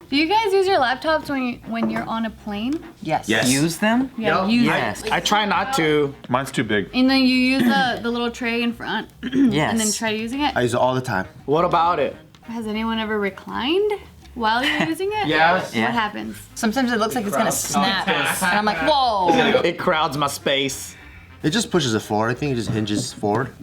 Do you guys use your laptops when you're on a plane? Yes. Use them? Yeah, use Yes. them. I try not to. Mine's too big. And then you use the little tray in front. Yes. And then try using it. I use it all the time. What about it? Has anyone ever reclined while you're using it? Yes. What happens? Sometimes it looks like it's gonna snap. And I'm like, whoa. It crowds my space. It just pushes it forward. I think it just hinges forward.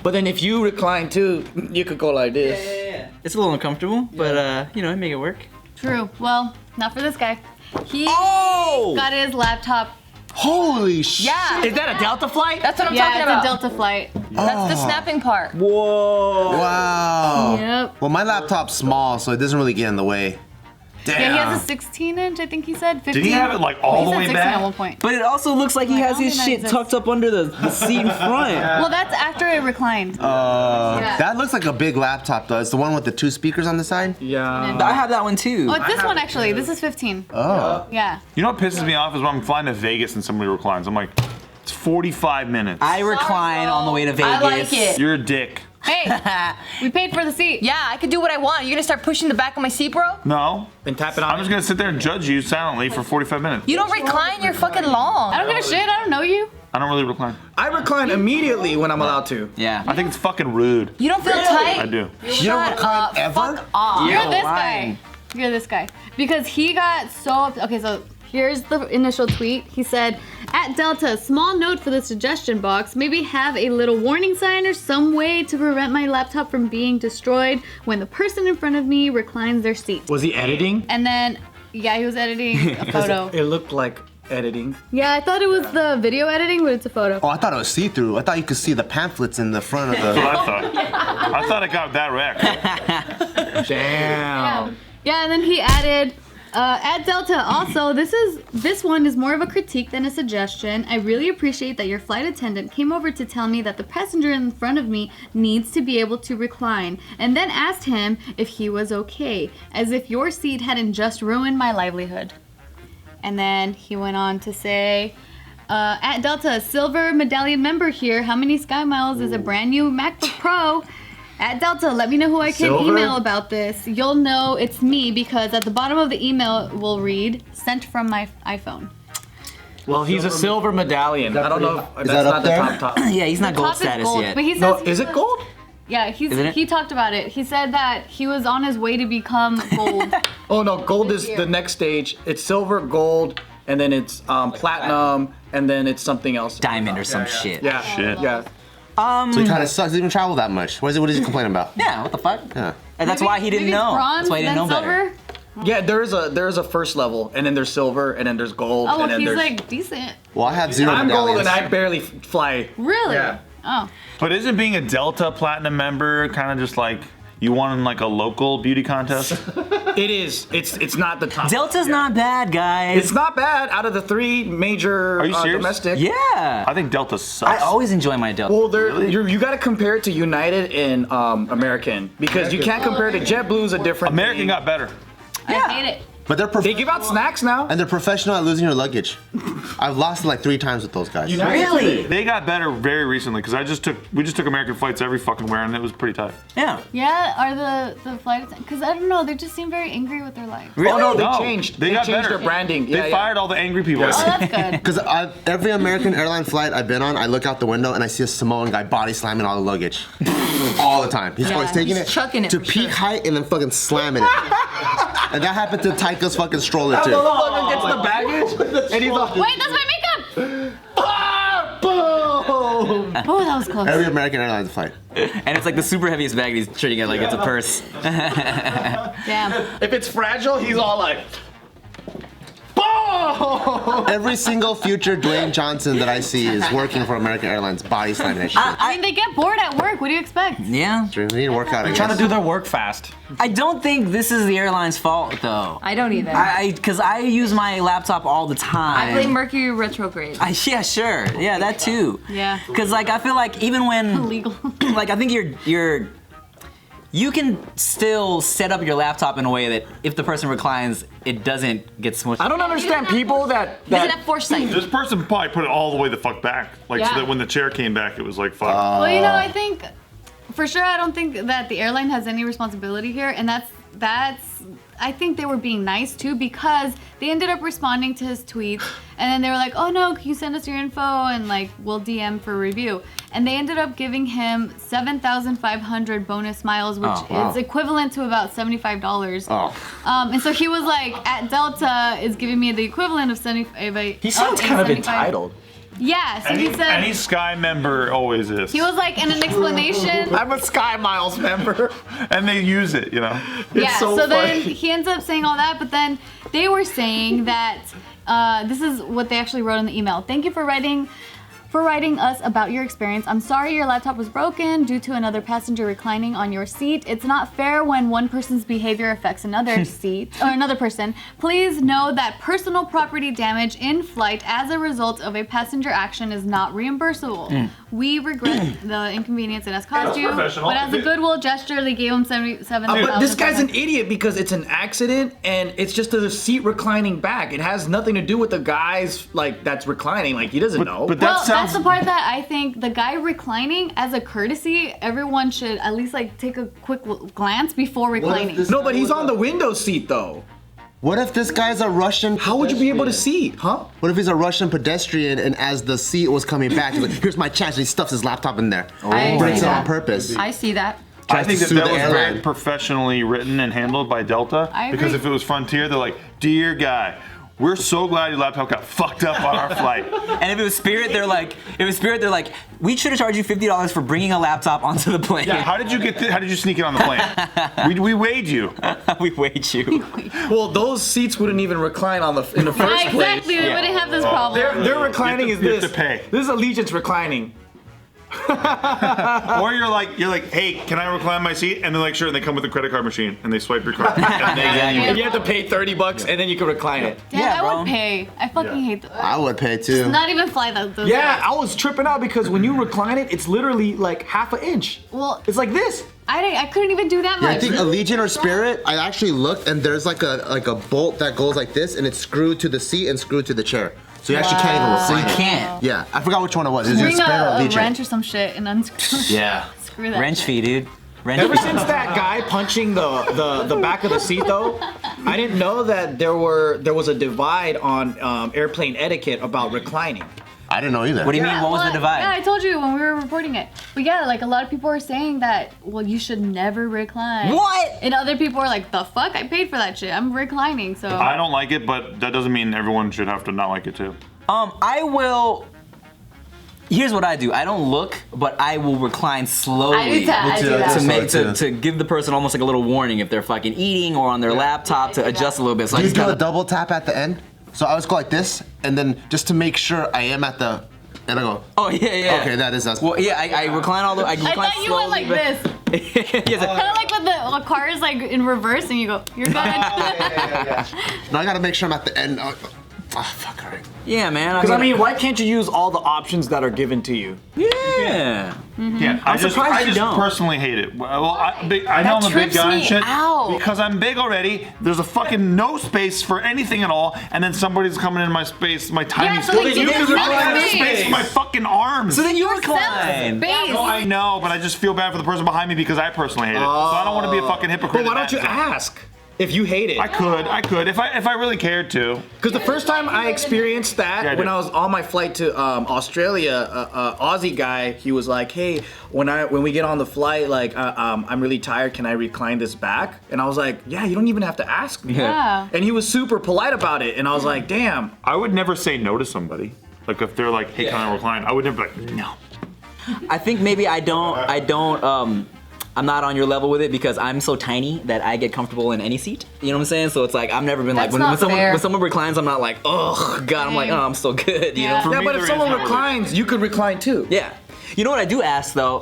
But then if you recline too, you could go like this. It's a little uncomfortable, but you know, make it work. True. Well, not for this guy. He Oh! got his laptop. Holy shit! Yeah. Is that a Delta flight? That's what I'm Yeah, talking it's about. a Delta flight. That's the snapping part. Whoa. Wow. Yep. Well, my laptop's small, so it doesn't really get in the way. Yeah, he has a 16-inch, I think he said. 15. Did he have it like all the He said way 16 back? at one point. But it also looks like he Like, has I his don't shit think that tucked up under the seat in front. Well, that's after it reclined. That looks like a big laptop, though. It's the one with the 2 speakers on the side. Yeah. I have that one too. Oh, it's this one actually. This is 15. Oh. Yeah. You know what pisses me off is when I'm flying to Vegas and somebody reclines. I'm like, it's 45 minutes. I recline on the way to Vegas. I like it. You're a dick. Hey, we paid for the seat. Yeah, I could do what I want. You're gonna start pushing the back of my seat, bro? No. And tap it on. I'm just gonna sit there and judge you silently for 45 minutes. You don't recline, you're fucking long. I don't give a shit. I don't know you. I don't really recline. I recline immediately when I'm allowed to. Yeah. I think it's fucking rude. You don't feel tight? I do. You don't recline ever? Fuck off. You're this lying. guy. You're this guy. Because he got so okay, so here's the initial tweet. He said, at Delta, small note for the suggestion box, maybe have a little warning sign or some way to prevent my laptop from being destroyed when the person in front of me reclines their seat. Was he editing? And then, yeah, he was editing a photo. It looked like editing. Yeah, I thought it was the video editing, but it's a photo. Oh, I thought it was see-through. I thought you could see the pamphlets in the front of That's the... what I thought. I thought it got that wrecked. Damn. Yeah, and then he added, at Delta, also, this one is more of a critique than a suggestion. I really appreciate that your flight attendant came over to tell me that the passenger in front of me needs to be able to recline, and then asked him if he was okay, as if your seat hadn't just ruined my livelihood. And then he went on to say, at Delta, silver medallion member here. How many Sky Miles is a brand new MacBook Pro? At Delta, let me know who I can Silver? email about this. You'll know it's me because at the bottom of the email will read, sent from my iPhone. Well, he's a silver medallion. I don't know if that's that up not the there? top. Yeah, he's not The gold top is status gold, yet. but he says No, he is it was- gold? Yeah, Isn't it? he talked about it. He said that he was on his way to become gold. Oh no, gold is year. the next stage. It's silver, gold, and then it's platinum, and then it's something else. Diamond or some shit. Yeah. Shit. Yeah. So he kind of sucks. He doesn't even travel that much. What is he complaining about? Yeah, what the fuck? Yeah. And that's why he didn't Maybe it's know. bronze, That's why he didn't know then better. silver. Yeah, there is a first level, and then there's silver, and then there's gold, Oh, and well, then he's there's. like decent. Well, I have 0 I'm gold, medallions. and I barely fly. Really? Yeah. Oh. But isn't being a Delta Platinum member kind of just like you won like a local beauty contest? It is. It's not the top. Delta's not bad, guys. It's not bad out of the 3 major Are you serious? domestic. Yeah. I think Delta sucks. I always enjoy my Delta. Well, you got to compare it to United and American because you can't compare it to JetBlue's a different. American thing. got better. I hate it. But they're They give out snacks now. and they're professional at losing your luggage. I've lost it like 3 times with those guys. Really? They got better very recently because we just took American flights every fucking where and it was pretty tight. Yeah. Yeah, are the flight attendants, because I don't know, they just seem very angry with their life. Oh no, they No, changed. they got changed better. their branding. They Yeah, fired all the angry people. Yes. Oh, that's good. Because every American airline flight I've been on, I look out the window and I see a Samoan guy body slamming all the luggage. All the time. He's always taking He's it chucking it to for peak sure. height and then fucking slamming it. And that happened to Taika's fucking stroller too. Motherfucker gets the baggage, and he's like, Wait, that's my makeup! ah, boom. Oh, that was close. Every American Airlines flight. And it's like the super heaviest bag, and he's treating it like it's a purse. Damn. If it's fragile, he's all like, boom. Every single future Dwayne Johnson that I see is working for American Airlines, body slamming that shit. I mean, they get bored at work. What do you expect? Yeah. They need to work out. I Trying to guess. do their work fast. I don't think this is the airline's fault, though. I don't either. Because I use my laptop all the time. I blame Mercury retrograde. Yeah, sure. Yeah, that too. Yeah. Because like I feel like even when Illegal. like I think you can still set up your laptop in a way that if the person reclines, it doesn't get smushed. I don't understand people that Doesn't have foresight. This person probably put it all the way the fuck back. Like so Yeah. that when the chair came back, it was like fuck. Well, you know, I think, for sure, I don't think that the airline has any responsibility here, and that's I think they were being nice too, because they ended up responding to his tweets, and then they were like, oh no, can you send us your info and like we'll DM for review. And they ended up giving him 7,500 bonus miles, which is equivalent to about $75. And so he was like, at Delta is giving me the equivalent of 75. He sounds kind of entitled. Yeah, so he said. Any Sky member always is. He was like, in an explanation. I'm a Sky Miles member. And they use it, you know. Yeah, so funny. then he ends up saying all that, but then they were saying that this is what they actually wrote in the email. Thank you for writing us about your experience. I'm sorry your laptop was broken due to another passenger reclining on your seat. It's not fair when one person's behavior affects another seat or another person. Please know that personal property damage in flight as a result of a passenger action is not reimbursable. We regret the inconvenience it has caused you, but as a goodwill gesture, they gave him $77,000. But this guy's an idiot because it's an accident and it's just a seat reclining back. It has nothing to do with the guy's like that's reclining. Like he doesn't know. But that sounds. That's the part that I think the guy reclining, as a courtesy, everyone should at least like take a quick glance before reclining. No, but he's on the window seat though. What if this guy's a Russian? How would you be able to see, huh? What if he's a Russian pedestrian and as the seat was coming back, he's like, here's my chance, and he stuffs his laptop in there. I Breaks see it on that. purpose. I see that. I think to that sue that the was airline. very professionally written and handled by Delta. I Because agree. if it was Frontier, they're like, dear guy, we're so glad your laptop got fucked up on our flight. And if it was Spirit, they're like, we should have charged you $50 for bringing a laptop onto the plane. Yeah, how did you sneak it on the plane? we weighed you. We weighed you. Well, those seats wouldn't even recline in the first place. Exactly, we wouldn't have this problem. Their reclining You is have to this. pay. This is Allegiance reclining. Or you're like, hey, can I recline my seat? And they're like, sure. And they come with a credit card machine and they swipe your card. And then And you have to pay $30 and then you can recline it. Yeah, I bro. would pay. I fucking hate those. I would pay too. Not even fly those. Yeah, I was tripping out because when you recline it, it's literally like half an inch. Well, It's like this. I couldn't even do that Yeah, much. I think Allegiant or Spirit, I actually looked and there's like a bolt that goes like this and it's screwed to the seat and screwed to the chair. So you actually can't even So recline you it. can't. Yeah, I forgot which one it was. Is it Bring Spirit or a Allegiant? wrench or some shit and unscrew. Yeah. Screw that Wrench shit. fee, dude. Wrench Ever fee. since that guy punching the back of the seat though, I didn't know that there was a divide on airplane etiquette about reclining. I didn't know either. What do you mean? What was the divide? Yeah, I told you when we were reporting it. But yeah, like a lot of people are saying that, well, you should never recline. What? And other people are like, the fuck? I paid for that shit. I'm reclining, so. I don't like it, but that doesn't mean everyone should have to not like it too. I will. Here's what I do. I don't look, but I will recline slowly. I do that. I do that. To give the person almost like a little warning if they're fucking eating or on their laptop to adjust a little bit. So I Do you just do a kinda, double tap at the end? So I always go like this, and then just to make sure I am at the, and I go. oh yeah. Okay, that is us. Well, yeah, I recline all the. I recline I thought you went like slowly, this. but- Yes, Kind of like when the car is like in reverse and you go, you're good. Now I gotta make sure I'm at the end. Oh, fuck, all right. yeah, man. Because I mean, why can't you use all the options that are given to you? yeah. Yeah, I just surprised you don't. personally hate it. Well, I know I'm a big trips guy and me shit. out. Because I'm big already. There's a fucking no space for anything at all, and then somebody's coming in my space, my tiny Yeah, so space. then you You can can recline recline in the space space. for my fucking arms. So then you Yourself, recline. space. No, I know, but I just feel bad for the person behind me because I personally hate it. So I don't want to be a fucking hypocrite. But why in don't you that sense. ask if you hate it? I could, if I really cared to. Because the first time I experienced that, Yeah, I when did. I was on my flight to Australia, Aussie guy, he was like, "Hey, when we get on the flight, like, I'm really tired. Can I recline this back?" And I was like, "Yeah, you don't even have to ask me." Yeah. And he was super polite about it, and I was like, "Damn." I would never say no to somebody. Like if they're like, "Hey, can I recline?" I would never be like, "No." I think maybe I don't. I'm not on your level with it because I'm so tiny that I get comfortable in any seat. You know what I'm saying? So it's like I've never been like That's not fair. when someone reclines, I'm not like, oh god, I'm like, oh, I'm so good. You know? Yeah. For Yeah, me, but there if is someone no relief. reclines, you could recline too. Yeah. You know what I do ask though?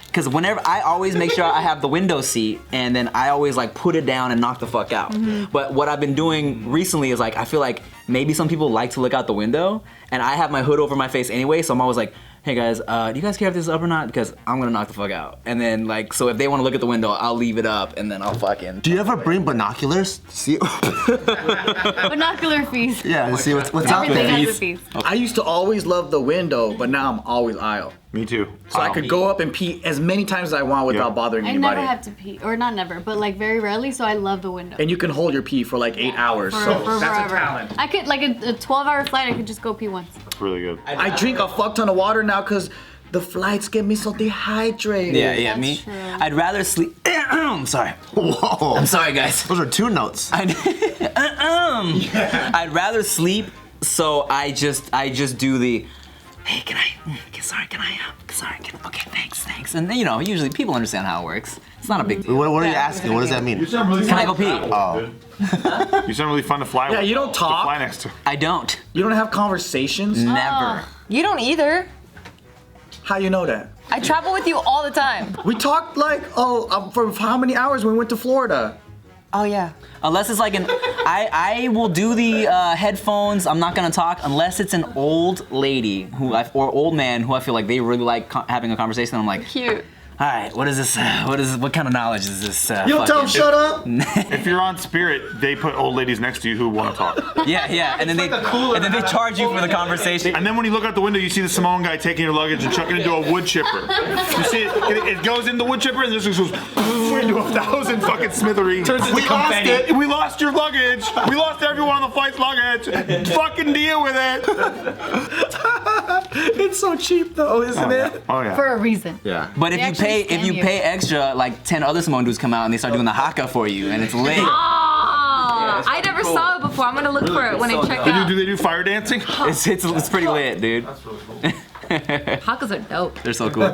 Because whenever I always make sure I have the window seat, and then I always like put it down and knock the fuck out. But what I've been doing recently is like I feel like maybe some people like to look out the window, and I have my hood over my face anyway, so I'm always like, hey guys, do you guys care if this is up or not? Because I'm gonna knock the fuck out. And then like, so if they want to look at the window, I'll leave it up, and then I'll fucking. Do you ever bring binoculars? See? Binocular fees. Yeah, to see what's out Everything there. has a fees. I used to always love the window, but now I'm always aisle. Me too. So I could go up and pee as many times as I want without bothering I anybody. never have to pee, or not never, but like very rarely. So I love the window. And you can hold your pee for like 8 hours. For So that's forever. a talent. I could like a 12-hour flight. I could just go pee once. It's really good. I drink a fuck ton of water now because the flights get me so dehydrated. Yeah, That's me. true. I'd rather sleep. I'm sorry. Whoa. I'm sorry, guys. Those are 2 notes. I'd rather sleep, so I just do the. Hey, can I? Sorry, okay, thanks. And you know, usually people understand how it works. It's not a big deal. What are you asking? What does that mean? Can I go pee? Oh. You sound really fun to fly with. Yeah, you don't To talk. fly next to. I don't. You don't have conversations. Never. You don't either. How you know that? I travel with you all the time. We talked like, for how many hours when we went to Florida? Oh yeah. Unless it's like an, I will do the headphones. I'm not gonna talk unless it's an old lady or old man who I feel like they really like having a conversation. I'm like, Cute. all right, what is this? What kind of knowledge is this? You don't tell them shut up. If you're on Spirit, they put old ladies next to you who want to talk. Yeah, and then they charge you for the conversation. And then when you look out the window, you see the Samoan guy taking your luggage and chucking it into a wood chipper. You see it goes in the wood chipper and this just goes into 1,000 fucking smithereens. Turns into confetti. Lost it. We lost your luggage. We lost everyone on the flight's luggage. Fucking deal with it. It's so cheap though, isn't it? Oh yeah. For a reason. Yeah. But if They you actually pay scam you. extra, like 10 other Samoan dudes come out and they start doing the haka for you, and it's lit. Oh, I never saw it before. I'm gonna look for it when I check out. Do they do fire dancing? It's pretty lit, dude. Hakas are dope. They're so cool.